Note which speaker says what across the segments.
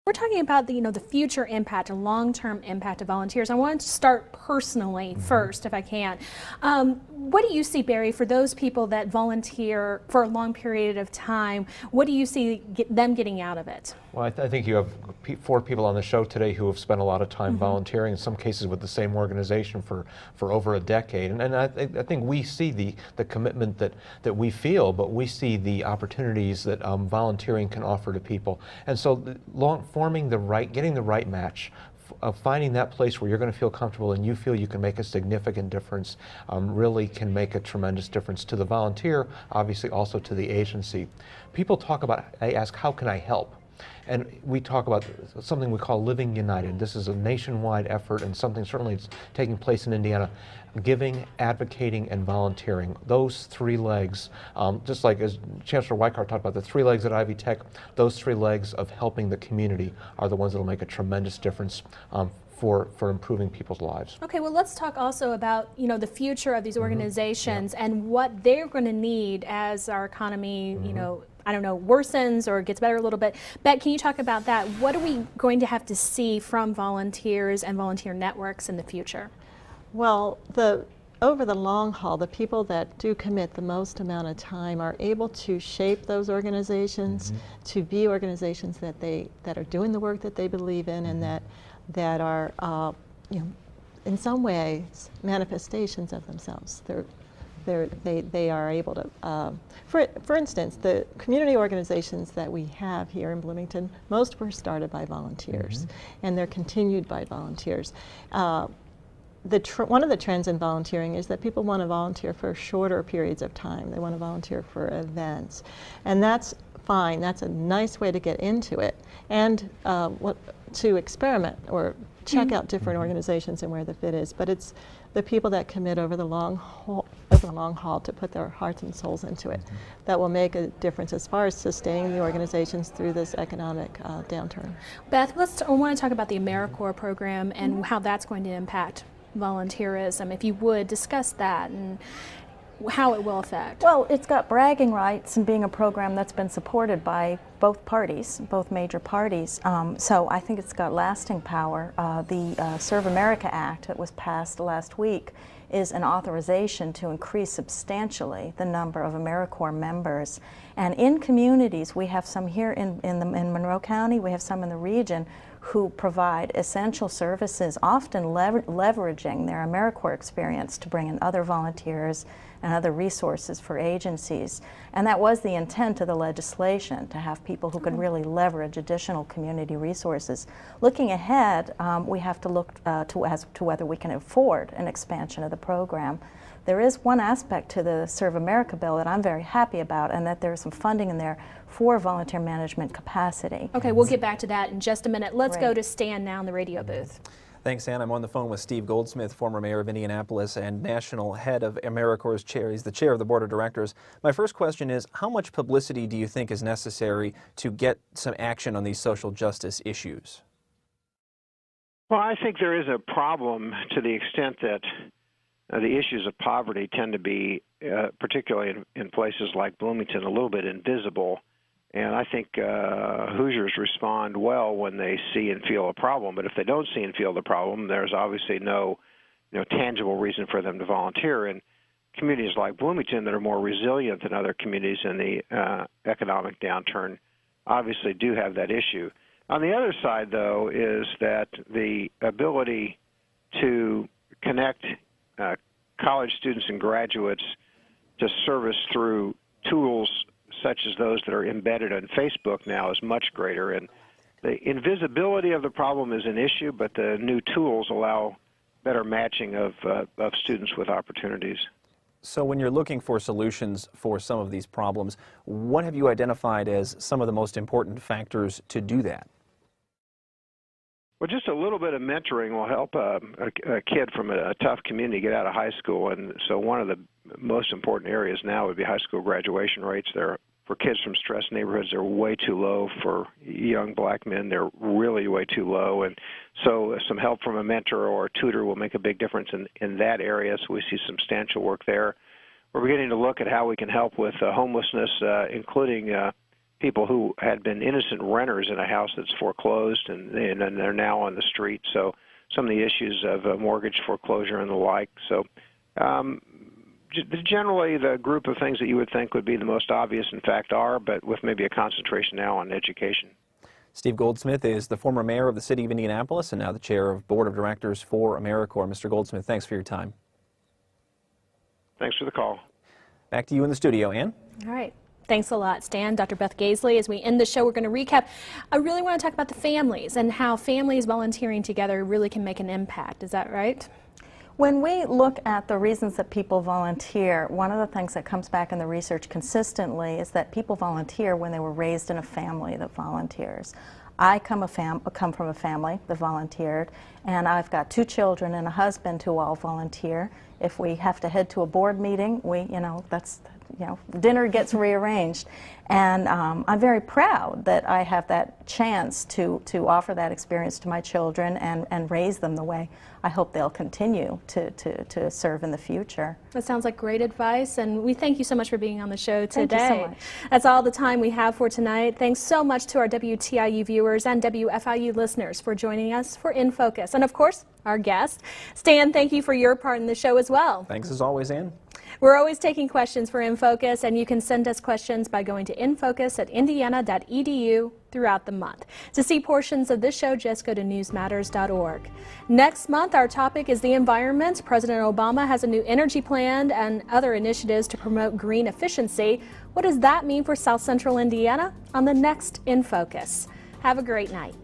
Speaker 1: We're talking about the future impact, a long-term impact of volunteers. I wanted to start personally first, if I can. What do you see, Barry, for those people that volunteer for a long period of time? What do you see them getting out of it?
Speaker 2: Well, I think you have 4 people on the show today who have spent a lot of time volunteering, in some cases with the same organization for over a decade. And I think we see the commitment that we feel, but we see the opportunities that volunteering can offer to people. And so getting the right match, finding that place where you're going to feel comfortable and you feel you can make a significant difference really can make a tremendous difference to the volunteer, obviously also to the agency. People they ask, how can I help? And we talk about something we call Living United. This is a nationwide effort and something certainly it's taking place in Indiana. Giving, advocating, and volunteering. Those 3 legs, just like as Chancellor Weikart talked about, the 3 legs at Ivy Tech, those 3 legs of helping the community are the ones that will make a tremendous difference for improving people's lives.
Speaker 1: Okay, well, let's talk also about the future of these organizations and what they're going to need as our economy, I don't know, worsens or gets better a little bit. Beck, can you talk about that? What are we going to have to see from volunteers and volunteer networks in the future?
Speaker 3: Well, over the long haul, the people that do commit the most amount of time are able to shape those organizations to be organizations that are doing the work that they believe in and that are, in some ways, manifestations of themselves. They are able to, for instance, the community organizations that we have here in Bloomington, most were started by volunteers, and they're continued by volunteers. One of the trends in volunteering is that people want to volunteer for shorter periods of time. They want to volunteer for events, and that's fine. That's a nice way to get into it, and to experiment or check out different organizations and where the fit is. But it's the people that commit over the long haul to put their hearts and souls into it that will make a difference as far as sustaining the organizations through this economic downturn.
Speaker 1: Beth, I want to talk about the AmeriCorps program and how that's going to impact volunteerism. If you would discuss that and how it will affect.
Speaker 4: Well, it's got bragging rights and being a program that's been supported by both parties, both major parties. So I think it's got lasting power. The Serve America Act that was passed last week is an authorization to increase substantially the number of AmeriCorps members. And in communities, we have some here in Monroe County, we have some in the region who provide essential services, often leveraging their AmeriCorps experience to bring in other volunteers and other resources for agencies. And that was the intent of the legislation, to have people who could really leverage additional community resources. Looking ahead, we have to look as to whether we can afford an expansion of the program. There is one aspect to the Serve America bill that I'm very happy about, and that there's some funding in there for volunteer management capacity.
Speaker 1: Okay, we'll get back to that in just a minute. Let's go to Stan now in the radio booth.
Speaker 5: Thanks, Ann. I'm on the phone with Steve Goldsmith, former mayor of Indianapolis and national head of AmeriCorps' chair. He's the chair of the board of directors. My first question is, how much publicity do you think is necessary to get some action on these social justice issues?
Speaker 6: Well, I think there is a problem to the extent that the issues of poverty tend to be, particularly in places like Bloomington, a little bit invisible. And I think Hoosiers respond well when they see and feel a problem. But if they don't see and feel the problem, there's obviously no tangible reason for them to volunteer. And communities like Bloomington that are more resilient than other communities in the economic downturn obviously do have that issue. On the other side, though, is that the ability to connect college students and graduates to service through tools such as those that are embedded on Facebook now is much greater. And the invisibility of the problem is an issue, but the new tools allow better matching of students with opportunities.
Speaker 5: So when you're looking for solutions for some of these problems, what have you identified as some of the most important factors to do that?
Speaker 6: Well, just a little bit of mentoring will help a kid from a tough community get out of high school. And so one of the most important areas now would be high school graduation rates. For kids from stressed neighborhoods, they're way too low. For young black men, they're really way too low. And so some help from a mentor or a tutor will make a big difference in that area. So we see substantial work there. We're beginning to look at how we can help with homelessness, including people who had been innocent renters in a house that's foreclosed, and they're now on the street. So some of the issues of mortgage foreclosure and the like. So generally, the group of things that you would think would be the most obvious, in fact, are, but with maybe a concentration now on education.
Speaker 5: Steve Goldsmith is the former mayor of the city of Indianapolis and now the chair of board of directors for AmeriCorps. Mr. Goldsmith, thanks for your time.
Speaker 6: Thanks for the call.
Speaker 5: Back to you in the studio, Ann.
Speaker 1: All right. Thanks a lot, Stan. Dr. Beth Gaisley, as we end the show, we're going to recap. I really want to talk about the families and how families volunteering together really can make an impact. Is that right?
Speaker 4: When we look at the reasons that people volunteer, one of the things that comes back in the research consistently is that people volunteer when they were raised in a family that volunteers. I come from a family that volunteered, and I've got 2 children and a husband who all volunteer. If we have to head to a board meeting, dinner gets rearranged. And I'm very proud that I have that chance to offer that experience to my children and raise them the way I hope they'll continue to serve in the future.
Speaker 1: That sounds like great advice, and we thank you so much for being on the show today.
Speaker 4: Thank you so much.
Speaker 1: That's all the time we have for tonight. Thanks so much to our WTIU viewers and WFIU listeners for joining us for InFocus. And of course, our guest. Stan, thank you for your part in the show as well.
Speaker 5: Thanks as always, Ann.
Speaker 1: We're always taking questions for InFocus, and you can send us questions by going to infocus@indiana.edu throughout the month. To see portions of this show, just go to newsmatters.org. Next month, our topic is the environment. President Obama has a new energy plan and other initiatives to promote green efficiency. What does that mean for South Central Indiana? On the next InFocus. Have a great night.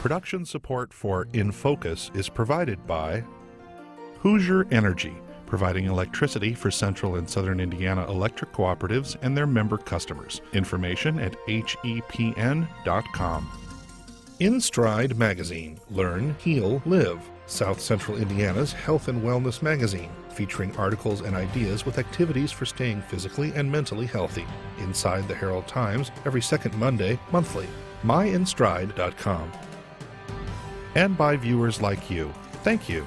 Speaker 7: Production support for InFocus is provided by Hoosier Energy, providing electricity for Central and Southern Indiana electric cooperatives and their member customers. Information at hepn.com. In Stride Magazine, Learn, Heal, Live, South Central Indiana's health and wellness magazine, featuring articles and ideas with activities for staying physically and mentally healthy. Inside the Herald Times, every second Monday, monthly. myinstride.com. And by viewers like you. Thank you.